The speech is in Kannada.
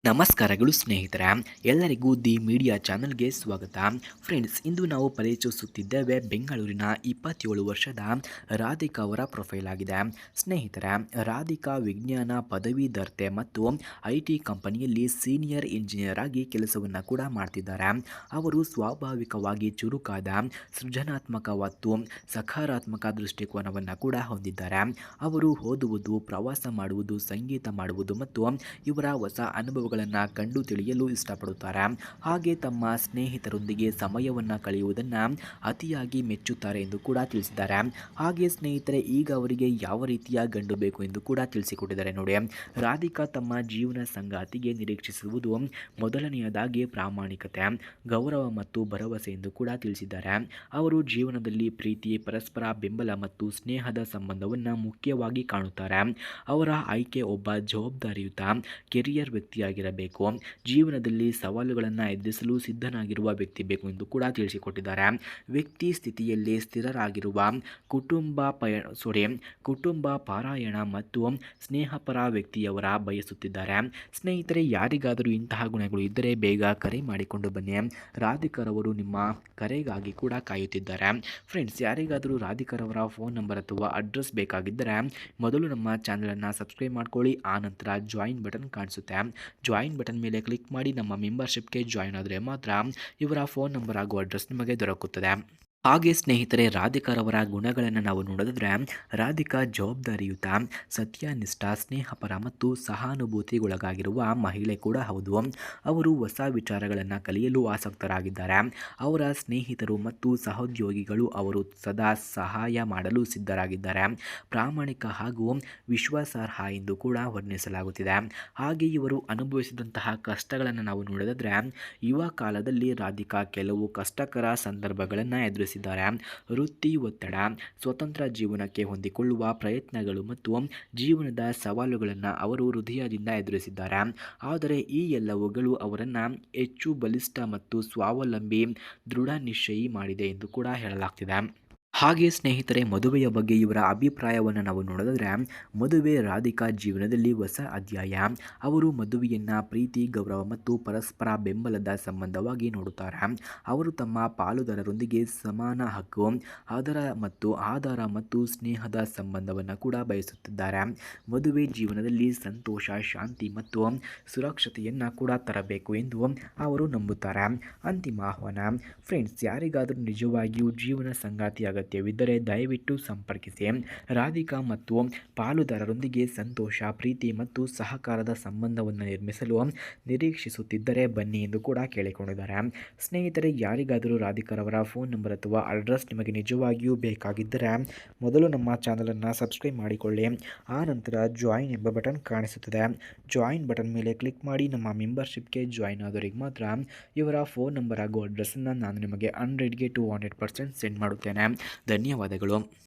ನಮಸ್ಕಾರಗಳು ಸ್ನೇಹಿತರೆ, ಎಲ್ಲರಿಗೂ ದಿ ಮೀಡಿಯಾ ಚಾನಲ್ಗೆ ಸ್ವಾಗತ. ಫ್ರೆಂಡ್ಸ್, ಇಂದು ನಾವು ಪರಿಚಯಿಸುತ್ತಿದ್ದೇವೆ ಬೆಂಗಳೂರಿನ 27 ವರ್ಷದ ರಾಧಿಕಾ ಅವರ ಪ್ರೊಫೈಲ್ ಆಗಿದೆ. ಸ್ನೇಹಿತರೆ, ರಾಧಿಕಾ ವಿಜ್ಞಾನ ಪದವೀಧರ್ತೆ ಮತ್ತು IT ಕಂಪನಿಯಲ್ಲಿ ಸೀನಿಯರ್ ಇಂಜಿನಿಯರ್ ಆಗಿ ಕೆಲಸವನ್ನು ಕೂಡ ಮಾಡ್ತಿದ್ದಾರೆ. ಅವರು ಸ್ವಾಭಾವಿಕವಾಗಿ ಚುರುಕಾದ, ಸೃಜನಾತ್ಮಕ ಮತ್ತು ಸಕಾರಾತ್ಮಕ ದೃಷ್ಟಿಕೋನವನ್ನು ಕೂಡ ಹೊಂದಿದ್ದಾರೆ. ಅವರು ಓದುವುದು, ಪ್ರವಾಸ ಮಾಡುವುದು, ಸಂಗೀತ ಮಾಡುವುದು ಮತ್ತು ಇವರ ಹೊಸ ಅನುಭವಗಳನ್ನು ಕಂಡು ತಿಳಿಯಲು ಇಷ್ಟಪಡುತ್ತಾರೆ. ಹಾಗೆ ತಮ್ಮ ಸ್ನೇಹಿತರೊಂದಿಗೆ ಸಮಯವನ್ನು ಕಳೆಯುವುದನ್ನು ಅತಿಯಾಗಿ ಮೆಚ್ಚುತ್ತಾರೆ ಎಂದು ಕೂಡ ತಿಳಿಸಿದ್ದಾರೆ. ಹಾಗೆ ಸ್ನೇಹಿತರೆ, ಈಗ ಅವರಿಗೆ ಯಾವ ರೀತಿಯ ಗಂಡು ಬೇಕು ಎಂದು ಕೂಡ ತಿಳಿಸಿಕೊಟ್ಟಿದ್ದಾರೆ ನೋಡಿ. ರಾಧಿಕಾ ತಮ್ಮ ಜೀವನ ಸಂಗಾತಿಗೆ ನಿರೀಕ್ಷಿಸುವುದು ಮೊದಲನೆಯದಾಗಿ ಪ್ರಾಮಾಣಿಕತೆ, ಗೌರವ ಮತ್ತು ಭರವಸೆ ಎಂದು ಕೂಡ ತಿಳಿಸಿದ್ದಾರೆ. ಅವರು ಜೀವನದಲ್ಲಿ ಪ್ರೀತಿ, ಪರಸ್ಪರ ಬೆಂಬಲ ಮತ್ತು ಸ್ನೇಹದ ಸಂಬಂಧವನ್ನು ಮುಖ್ಯವಾಗಿ ಕಾಣುತ್ತಾರೆ. ಅವರ ಆಯ್ಕೆ ಒಬ್ಬ ಜವಾಬ್ದಾರಿಯುತ ಕೆರಿಯರ್ ವ್ಯಕ್ತಿಯಾಗಿರಬೇಕು, ಜೀವನದಲ್ಲಿ ಸವಾಲುಗಳನ್ನು ಎದುರಿಸಲು ಸಿದ್ಧನಾಗಿರುವ ವ್ಯಕ್ತಿ ಬೇಕು ಎಂದು ಕೂಡ ತಿಳಿಸಿಕೊಟ್ಟಿದ್ದಾರೆ. ವ್ಯಕ್ತಿ ಸ್ಥಿತಿಯಲ್ಲಿ ಸ್ಥಿರರಾಗಿರುವ, ಕುಟುಂಬ ಪಾರಾಯಣ ಮತ್ತು ಸ್ನೇಹಪರ ವ್ಯಕ್ತಿಯವರ ಬಯಸುತ್ತಿದ್ದಾರೆ. ಸ್ನೇಹಿತರೆ, ಯಾರಿಗಾದರೂ ಇಂತಹ ಗುಣಗಳು ಇದ್ದರೆ ಬೇಗ ಕರೆ ಮಾಡಿಕೊಂಡು ಬನ್ನಿ. ರಾಧಿಕರವರು ನಿಮ್ಮ ಕರೆಗಾಗಿ ಕೂಡ ಕಾಯುತ್ತಿದ್ದಾರೆ. ಫ್ರೆಂಡ್ಸ್, ಯಾರಿಗಾದರೂ ರಾಧಿಕರವರ ಫೋನ್ ನಂಬರ್ ಅಥವಾ ಅಡ್ರೆಸ್ ಬೇಕಾಗಿದ್ದರೆ ಮೊದಲು ನಮ್ಮ ಚಾನಲನ್ನು ಸಬ್ಸ್ಕ್ರೈಬ್ ಮಾಡ್ಕೊಳ್ಳಿ. ಆ ನಂತರ ಜಾಯಿನ್ ಬಟನ್ ಕಾಣಿಸುತ್ತೆ. ಜಾಯಿನ್ ಬಟನ್ ಮೇಲೆ ಕ್ಲಿಕ್ ಮಾಡಿ ನಮ್ಮ ಮೆಂಬರ್ಶಿಪ್ಗೆ ಜಾಯಿನ್ ಆದರೆ ಮಾತ್ರ ಇವರ ಫೋನ್ ನಂಬರ್ ಹಾಗೂ ಅಡ್ರೆಸ್ ನಿಮಗೆ ದೊರಕುತ್ತದೆ. ಹಾಗೆ ಸ್ನೇಹಿತರೆ, ರಾಧಿಕಾರವರ ಗುಣಗಳನ್ನು ನಾವು ನೋಡಿದ್ರೆ, ರಾಧಿಕಾ ಜವಾಬ್ದಾರಿಯುತ, ಸತ್ಯನಿಷ್ಠ, ಸ್ನೇಹಪರ ಮತ್ತು ಸಹಾನುಭೂತಿಗೊಳಗಾಗಿರುವ ಮಹಿಳೆ ಕೂಡ ಹೌದು. ಅವರು ಹೊಸ ವಿಚಾರಗಳನ್ನು ಕಲಿಯಲು ಆಸಕ್ತರಾಗಿದ್ದಾರೆ. ಅವರ ಸ್ನೇಹಿತರು ಮತ್ತು ಸಹೋದ್ಯೋಗಿಗಳು ಅವರು ಸದಾ ಸಹಾಯ ಮಾಡಲು ಸಿದ್ಧರಾಗಿದ್ದಾರೆ. ಪ್ರಾಮಾಣಿಕ ಹಾಗೂ ವಿಶ್ವಾಸಾರ್ಹ ಎಂದು ಕೂಡ ವರ್ಣಿಸಲಾಗುತ್ತಿದೆ. ಹಾಗೆ ಇವರು ಅನುಭವಿಸಿದಂತಹ ಕಷ್ಟಗಳನ್ನು ನಾವು ನೋಡಿದ್ರೆ, ಯುವ ಕಾಲದಲ್ಲಿ ರಾಧಿಕಾ ಕೆಲವು ಕಷ್ಟಕರ ಸಂದರ್ಭಗಳನ್ನು ಎದುರಿಸಿದ್ದಾರೆ. ವೃತ್ತಿ ಒತ್ತಡ, ಸ್ವತಂತ್ರ ಜೀವನಕ್ಕೆ ಹೊಂದಿಕೊಳ್ಳುವ ಪ್ರಯತ್ನಗಳು ಮತ್ತು ಜೀವನದ ಸವಾಲುಗಳನ್ನು ಅವರು ಹೃದಯದಿಂದ ಎದುರಿಸಿದ್ದಾರೆ. ಆದರೆ ಈ ಎಲ್ಲವುಗಳು ಅವರನ್ನು ಹೆಚ್ಚು ಬಲಿಷ್ಠ ಮತ್ತು ಸ್ವಾವಲಂಬಿ, ದೃಢ ನಿಶ್ಚಯಿ ಮಾಡಿದೆ ಎಂದು ಕೂಡ ಹೇಳಲಾಗ್ತಿದೆ. ಹಾಗೆ ಸ್ನೇಹಿತರೆ, ಮದುವೆಯ ಬಗ್ಗೆ ಇವರ ಅಭಿಪ್ರಾಯವನ್ನು ನಾವು ನೋಡಿದ್ರೆ, ಮದುವೆ ರಾಧಿಕಾ ಜೀವನದಲ್ಲಿ ಹೊಸ ಅಧ್ಯಾಯ. ಅವರು ಮದುವೆಯನ್ನು ಪ್ರೀತಿ, ಗೌರವ ಮತ್ತು ಪರಸ್ಪರ ಬೆಂಬಲದ ಸಂಬಂಧವಾಗಿ ನೋಡುತ್ತಾರೆ. ಅವರು ತಮ್ಮ ಪಾಲುದಾರರೊಂದಿಗೆ ಸಮಾನ ಹಕ್ಕು, ಆಧಾರ ಮತ್ತು ಸ್ನೇಹದ ಸಂಬಂಧವನ್ನು ಕೂಡ ಬಯಸುತ್ತಿದ್ದಾರೆ. ಮದುವೆ ಜೀವನದಲ್ಲಿ ಸಂತೋಷ, ಶಾಂತಿ ಮತ್ತು ಸುರಕ್ಷತೆಯನ್ನು ಕೂಡ ತರಬೇಕು ಎಂದು ಅವರು ನಂಬುತ್ತಾರೆ. ಅಂತಿಮ ಆಹ್ವಾನ. ಫ್ರೆಂಡ್ಸ್, ಯಾರಿಗಾದರೂ ನಿಜವಾಗಿಯೂ ಜೀವನ ಸಂಗಾತಿ ಅಗತ್ಯವಿದ್ದರೆ ದಯವಿಟ್ಟು ಸಂಪರ್ಕಿಸಿ. ರಾಧಿಕಾ ಮತ್ತು ಪಾಲುದಾರರೊಂದಿಗೆ ಸಂತೋಷ, ಪ್ರೀತಿ ಮತ್ತು ಸಹಕಾರದ ಸಂಬಂಧವನ್ನು ನಿರ್ಮಿಸಲು ನಿರೀಕ್ಷಿಸುತ್ತಿದ್ದರೆ ಬನ್ನಿ ಎಂದು ಕೂಡ ಕೇಳಿಕೊಂಡಿದ್ದಾರೆ. ಸ್ನೇಹಿತರೆ, ಯಾರಿಗಾದರೂ ರಾಧಿಕಾರವರ ಫೋನ್ ನಂಬರ್ ಅಥವಾ ಅಡ್ರೆಸ್ ನಿಮಗೆ ನಿಜವಾಗಿಯೂ ಬೇಕಾಗಿದ್ದರೆ ಮೊದಲು ನಮ್ಮ ಚಾನಲನ್ನು ಸಬ್ಸ್ಕ್ರೈಬ್ ಮಾಡಿಕೊಳ್ಳಿ. ಆ ನಂತರ ಜಾಯಿನ್ ಎಂಬ ಬಟನ್ ಕಾಣಿಸುತ್ತದೆ. ಜಾಯಿನ್ ಬಟನ್ ಮೇಲೆ ಕ್ಲಿಕ್ ಮಾಡಿ ನಮ್ಮ ಮೆಂಬರ್ಶಿಪ್ಗೆ ಜಾಯಿನ್ ಆದವರಿಗೆ ಮಾತ್ರ ಇವರ ಫೋನ್ ನಂಬರ್ ಹಾಗೂ ಅಡ್ರೆಸ್ಸನ್ನು ನಾನು ನಿಮಗೆ 100ಗೆ 200% ಸೆಂಡ್ ಮಾಡುತ್ತೇನೆ. ಧನ್ಯವಾದಗಳು.